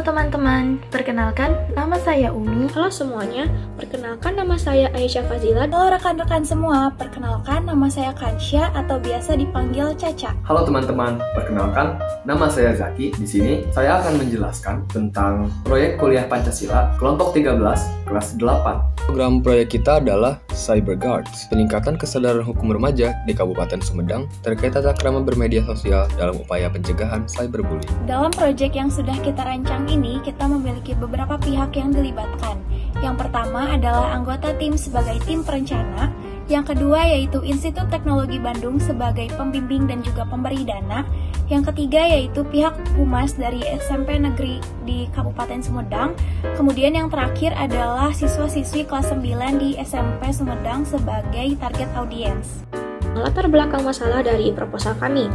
Halo teman-teman, perkenalkan nama saya Umi. Halo semuanya, perkenalkan nama saya Aisyah Fazila. Halo rekan-rekan semua, perkenalkan nama saya Kansya atau biasa dipanggil Caca. Halo teman-teman, perkenalkan nama saya Zaki. Di sini saya akan menjelaskan tentang proyek kuliah Pancasila kelompok 13 kelas 8. Program proyek kita adalah Cyber Guards, peningkatan kesadaran hukum remaja di Kabupaten Sumedang terkait tata krama bermedia sosial dalam upaya pencegahan cyberbullying. Dalam proyek yang sudah kita rancang ini, kita memiliki beberapa pihak yang dilibatkan. Yang pertama adalah anggota tim sebagai tim perencana, yang kedua yaitu Institut Teknologi Bandung sebagai pembimbing dan juga pemberi dana, yang ketiga yaitu pihak humas dari SMP negeri di Kabupaten Sumedang, kemudian yang terakhir adalah siswa-siswi kelas 9 di SMP Sumedang sebagai target audiens. Latar belakang masalah dari proposal kami.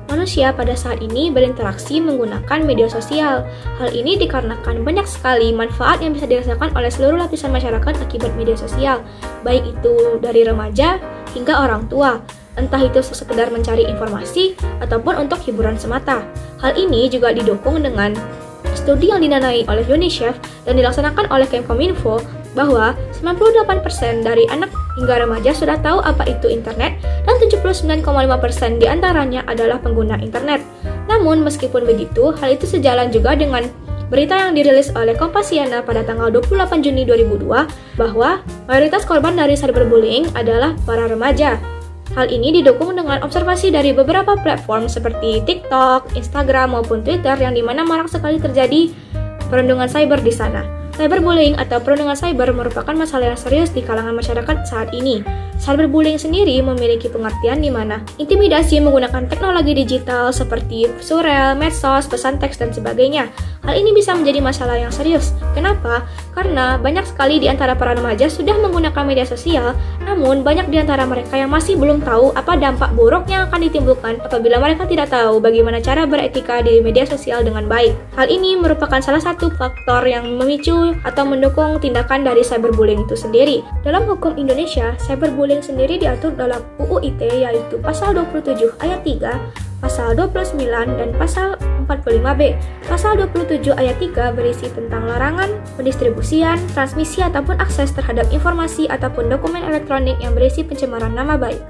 Manusia pada saat ini berinteraksi menggunakan media sosial. Hal ini dikarenakan banyak sekali manfaat yang bisa dirasakan oleh seluruh lapisan masyarakat akibat media sosial, baik itu dari remaja hingga orang tua, entah itu sekedar mencari informasi ataupun untuk hiburan semata. Hal ini juga didukung dengan studi yang didanai oleh UNICEF dan dilaksanakan oleh Kemkominfo bahwa 98% dari anak hingga remaja sudah tahu apa itu internet dan 79,5% diantaranya adalah pengguna internet. Namun meskipun begitu, hal itu sejalan juga dengan berita yang dirilis oleh Kompasiana pada tanggal 28 Juni 2002 bahwa mayoritas korban dari cyberbullying adalah para remaja. Hal ini didukung dengan observasi dari beberapa platform seperti TikTok, Instagram, maupun Twitter yang dimana marak sekali terjadi perundungan cyber di sana. Cyberbullying atau perundungan cyber merupakan masalah yang serius di kalangan masyarakat saat ini. Cyberbullying sendiri memiliki pengertian di mana intimidasi menggunakan teknologi digital seperti surel, medsos, pesan teks, dan sebagainya. Hal ini bisa menjadi masalah yang serius. Kenapa? Karena banyak sekali di antara para remaja sudah menggunakan media sosial, namun banyak di antara mereka yang masih belum tahu apa dampak buruk yang akan ditimbulkan apabila mereka tidak tahu bagaimana cara beretika di media sosial dengan baik. Hal ini merupakan salah satu faktor yang memicu atau mendukung tindakan dari cyberbullying itu sendiri. Dalam hukum Indonesia, cyberbullying sendiri diatur dalam UU ITE yaitu pasal 27 ayat 3, pasal 29, dan pasal 45B. Pasal 27 ayat 3 berisi tentang larangan pendistribusian, transmisi, ataupun akses terhadap informasi ataupun dokumen elektronik yang berisi pencemaran nama baik.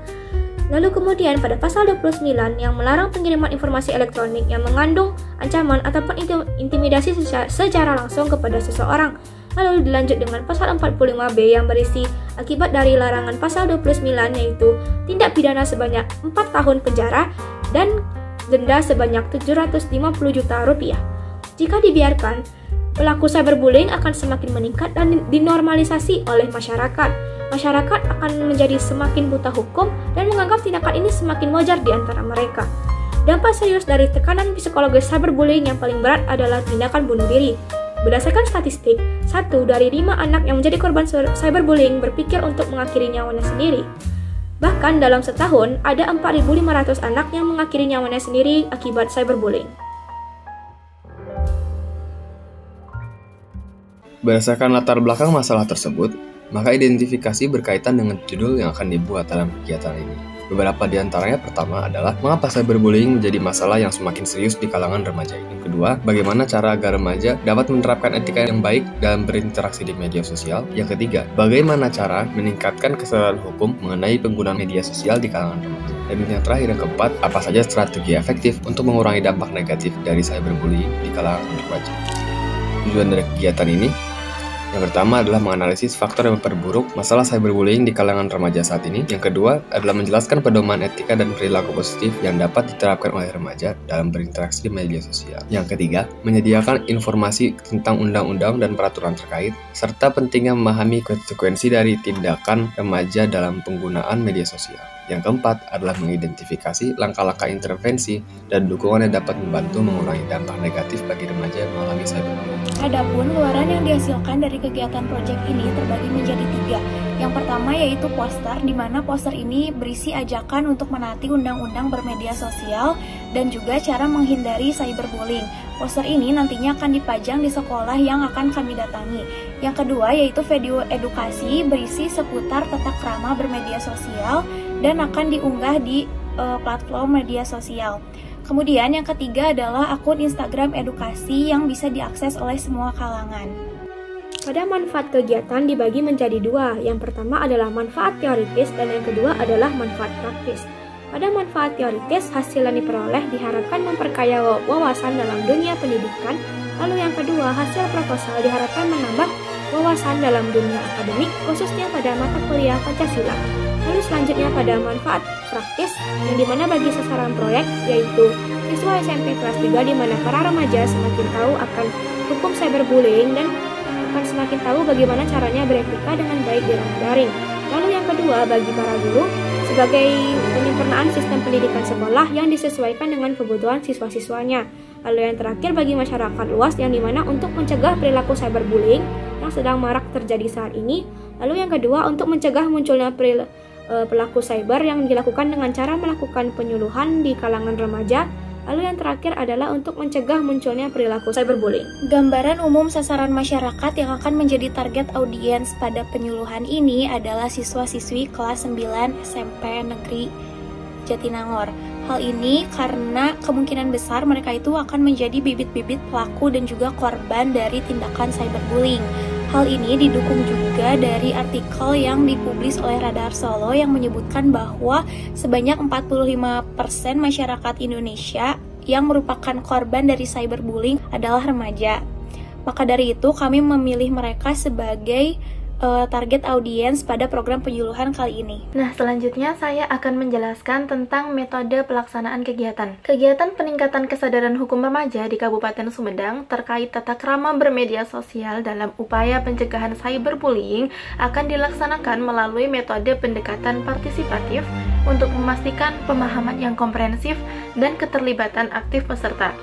Lalu kemudian pada pasal 29 yang melarang pengiriman informasi elektronik yang mengandung ancaman ataupun intimidasi secara langsung kepada seseorang. Lalu dilanjut dengan pasal 45B yang berisi akibat dari larangan pasal 29 yaitu tindak pidana sebanyak 4 tahun penjara dan denda sebanyak 750 juta rupiah. Jika dibiarkan, pelaku cyberbullying akan semakin meningkat dan dinormalisasi oleh masyarakat. Masyarakat akan menjadi semakin buta hukum dan menganggap tindakan ini semakin wajar di antara mereka. Dampak serius dari tekanan psikologis cyberbullying yang paling berat adalah tindakan bunuh diri. Berdasarkan statistik, 1 dari 5 anak yang menjadi korban cyberbullying berpikir untuk mengakhiri nyawanya sendiri. Bahkan dalam setahun, ada 4.500 anak yang mengakhiri nyawanya sendiri akibat cyberbullying. Berdasarkan latar belakang masalah tersebut, maka identifikasi berkaitan dengan judul yang akan dibuat dalam kegiatan ini. Beberapa di antaranya pertama adalah mengapa cyberbullying menjadi masalah yang semakin serius di kalangan remaja ini. Kedua, bagaimana cara agar remaja dapat menerapkan etika yang baik dalam berinteraksi di media sosial. Yang ketiga, bagaimana cara meningkatkan kesadaran hukum mengenai penggunaan media sosial di kalangan remaja. Dan yang terakhir, yang keempat, apa saja strategi efektif untuk mengurangi dampak negatif dari cyberbullying di kalangan remaja. Tujuan dari kegiatan ini yang pertama adalah menganalisis faktor yang memperburuk masalah cyberbullying di kalangan remaja saat ini. Yang kedua adalah menjelaskan pedoman etika dan perilaku positif yang dapat diterapkan oleh remaja dalam berinteraksi di media sosial. Yang ketiga, menyediakan informasi tentang undang-undang dan peraturan terkait, serta pentingnya memahami konsekuensi dari tindakan remaja dalam penggunaan media sosial. Yang keempat adalah mengidentifikasi langkah-langkah intervensi dan dukungan yang dapat membantu mengurangi dampak negatif bagi remaja yang mengalami cyberbullying. Adapun keluaran yang dihasilkan dari kegiatan proyek ini terbagi menjadi 3. Yang pertama yaitu poster, di mana poster ini berisi ajakan untuk menaati undang-undang bermedia sosial dan juga cara menghindari cyberbullying. Poster ini nantinya akan dipajang di sekolah yang akan kami datangi. Yang kedua yaitu video edukasi berisi seputar tata krama bermedia sosial dan akan diunggah di platform media sosial. Kemudian yang ketiga adalah akun Instagram edukasi yang bisa diakses oleh semua kalangan. Pada manfaat kegiatan dibagi menjadi dua. Yang pertama adalah manfaat teoritis dan yang kedua adalah manfaat praktis. Pada manfaat teoritis, hasil yang diperoleh diharapkan memperkaya wawasan dalam dunia pendidikan. Lalu yang kedua, hasil proposal diharapkan menambah wawasan dalam dunia akademik, khususnya pada mata kuliah Pancasila. Lalu selanjutnya pada manfaat praktis, yang dimana bagi sasaran proyek, yaitu siswa SMP kelas 3 di mana para remaja semakin tahu akan hukum cyberbullying dan akan semakin tahu bagaimana caranya beretika dengan baik di ranah daring. Lalu yang kedua, bagi para guru, sebagai penyempurnaan sistem pendidikan sekolah yang disesuaikan dengan kebutuhan siswa-siswanya. Lalu yang terakhir, bagi masyarakat luas yang dimana untuk mencegah perilaku cyberbullying yang sedang marak terjadi saat ini. Lalu yang kedua, untuk mencegah munculnya pelaku cyber yang dilakukan dengan cara melakukan penyuluhan di kalangan remaja. Lalu yang terakhir adalah untuk mencegah munculnya perilaku cyberbullying. Gambaran umum sasaran masyarakat yang akan menjadi target audiens pada penyuluhan ini adalah siswa-siswi kelas 9 SMP Negeri Jatinangor. Hal ini karena kemungkinan besar mereka itu akan menjadi bibit-bibit pelaku dan juga korban dari tindakan cyberbullying. Hal ini didukung juga dari artikel yang dipublis oleh Radar Solo yang menyebutkan bahwa sebanyak 45% masyarakat Indonesia yang merupakan korban dari cyberbullying adalah remaja. Maka dari itu kami memilih mereka sebagai target audiens pada program penyuluhan kali ini. Nah, selanjutnya saya akan menjelaskan tentang metode pelaksanaan kegiatan. Kegiatan peningkatan kesadaran hukum remaja di Kabupaten Sumedang terkait tata krama bermedia sosial dalam upaya pencegahan cyberbullying akan dilaksanakan melalui metode pendekatan partisipatif untuk memastikan pemahaman yang komprehensif dan keterlibatan aktif peserta.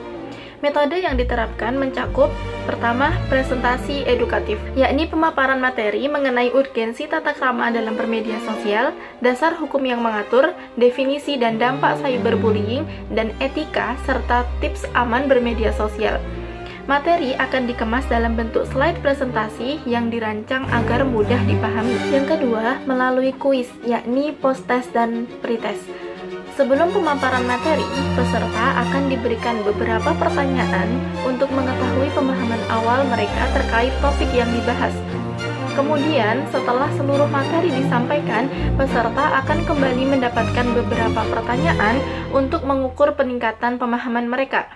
Metode yang diterapkan mencakup pertama, presentasi edukatif, yakni pemaparan materi mengenai urgensi tata krama dalam bermedia sosial, dasar hukum yang mengatur, definisi dan dampak cyberbullying, dan etika, serta tips aman bermedia sosial. Materi akan dikemas dalam bentuk slide presentasi yang dirancang agar mudah dipahami. Yang kedua, melalui kuis, yakni post-test dan pre-test. Sebelum pemaparan materi, peserta akan diberikan beberapa pertanyaan untuk mengetahui pemahaman awal mereka terkait topik yang dibahas. Kemudian, setelah seluruh materi disampaikan, peserta akan kembali mendapatkan beberapa pertanyaan untuk mengukur peningkatan pemahaman mereka.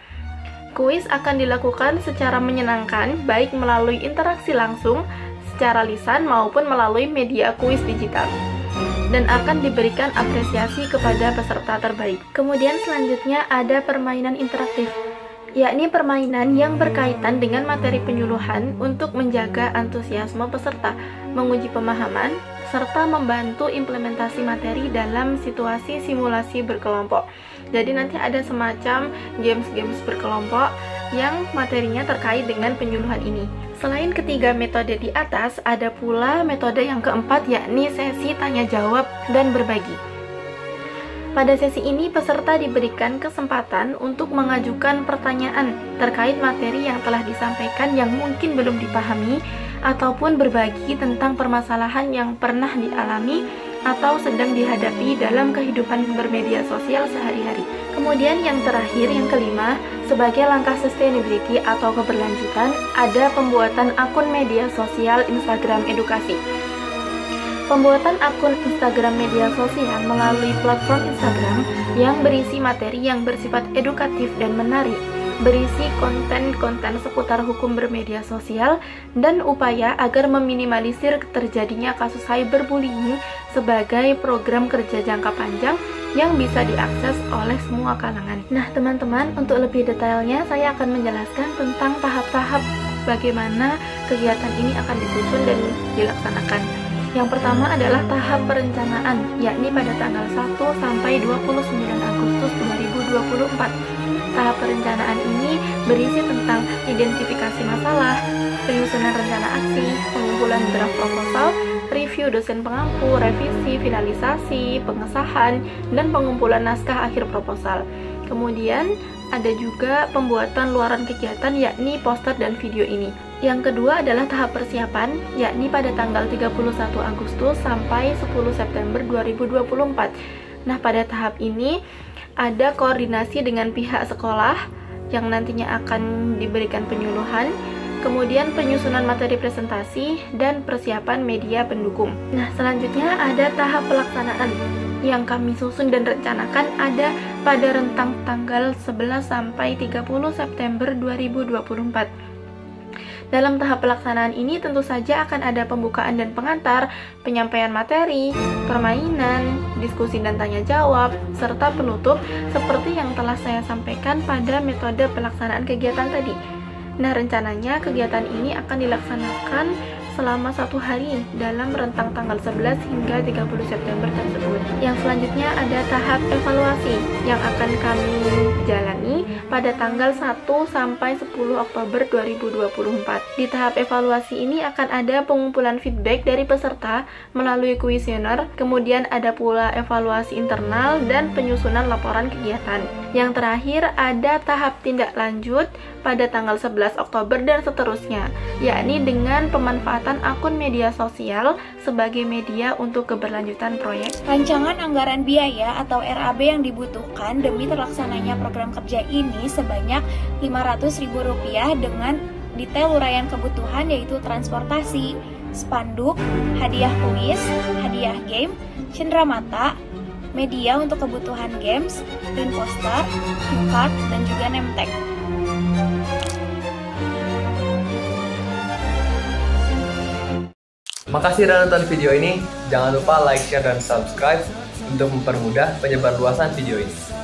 Kuis akan dilakukan secara menyenangkan, baik melalui interaksi langsung, secara lisan maupun melalui media kuis digital, dan akan diberikan apresiasi kepada peserta terbaik. Kemudian selanjutnya ada permainan interaktif, yakni permainan yang berkaitan dengan materi penyuluhan untuk menjaga antusiasme peserta, menguji pemahaman, serta membantu implementasi materi dalam situasi simulasi berkelompok. Jadi nanti ada semacam games-games berkelompok yang materinya terkait dengan penyuluhan ini. Selain ketiga metode di atas, ada pula metode yang keempat, yakni sesi tanya-jawab dan berbagi. Pada sesi ini, peserta diberikan kesempatan untuk mengajukan pertanyaan terkait materi yang telah disampaikan yang mungkin belum dipahami, ataupun berbagi tentang permasalahan yang pernah dialami atau sedang dihadapi dalam kehidupan bermedia sosial sehari-hari. Kemudian yang terakhir, yang kelima, sebagai langkah sustainability atau keberlanjutan, ada pembuatan akun media sosial Instagram edukasi. Pembuatan akun Instagram media sosial melalui platform Instagram yang berisi materi yang bersifat edukatif dan menarik, berisi konten-konten seputar hukum bermedia sosial, dan upaya agar meminimalisir terjadinya kasus cyberbullying sebagai program kerja jangka panjang yang bisa diakses oleh semua kalangan. Nah teman-teman, untuk lebih detailnya saya akan menjelaskan tentang tahap-tahap bagaimana kegiatan ini akan disusun dan dilaksanakan. Yang pertama adalah tahap perencanaan, yakni pada tanggal 1 sampai 29 Agustus 2024. Tahap perencanaan ini berisi tentang identifikasi masalah, penyusunan rencana aksi, pengumpulan draft proposal, review dosen pengampu, revisi, finalisasi, pengesahan, dan pengumpulan naskah akhir proposal. Kemudian ada juga pembuatan luaran kegiatan, yakni poster dan video ini. Yang kedua adalah tahap persiapan, yakni pada tanggal 31 Agustus sampai 10 September 2024. Nah, pada tahap ini ada koordinasi dengan pihak sekolah yang nantinya akan diberikan penyuluhan, kemudian penyusunan materi presentasi, dan persiapan media pendukung. Nah, selanjutnya ada tahap pelaksanaan yang kami susun dan rencanakan ada pada rentang tanggal 11 sampai 30 September 2024. Dalam tahap pelaksanaan ini tentu saja akan ada pembukaan dan pengantar, penyampaian materi, permainan, diskusi dan tanya jawab, serta penutup seperti yang telah saya sampaikan pada metode pelaksanaan kegiatan tadi. Nah, rencananya kegiatan ini akan dilaksanakan selama 1 hari dalam rentang tanggal 11 hingga 30 September tersebut. Yang selanjutnya ada tahap evaluasi yang akan kami jalani pada tanggal 1 sampai 10 Oktober 2024. Di tahap evaluasi ini akan ada pengumpulan feedback dari peserta melalui kuesioner, kemudian ada pula evaluasi internal dan penyusunan laporan kegiatan. Yang terakhir ada tahap tindak lanjut pada tanggal 11 Oktober dan seterusnya, yakni dengan pemanfaatan akun media sosial sebagai media untuk keberlanjutan proyek. Rancangan anggaran biaya atau RAB yang dibutuhkan demi terlaksananya program kerja ini sebanyak Rp500.000 dengan detail uraian kebutuhan yaitu transportasi, spanduk, hadiah kuis, hadiah game, cenderamata, media untuk kebutuhan games, print poster, cue card, dan juga name tag. Makasih sudah nonton video ini. Jangan lupa like, share, dan subscribe untuk mempermudah penyebarluasan video ini.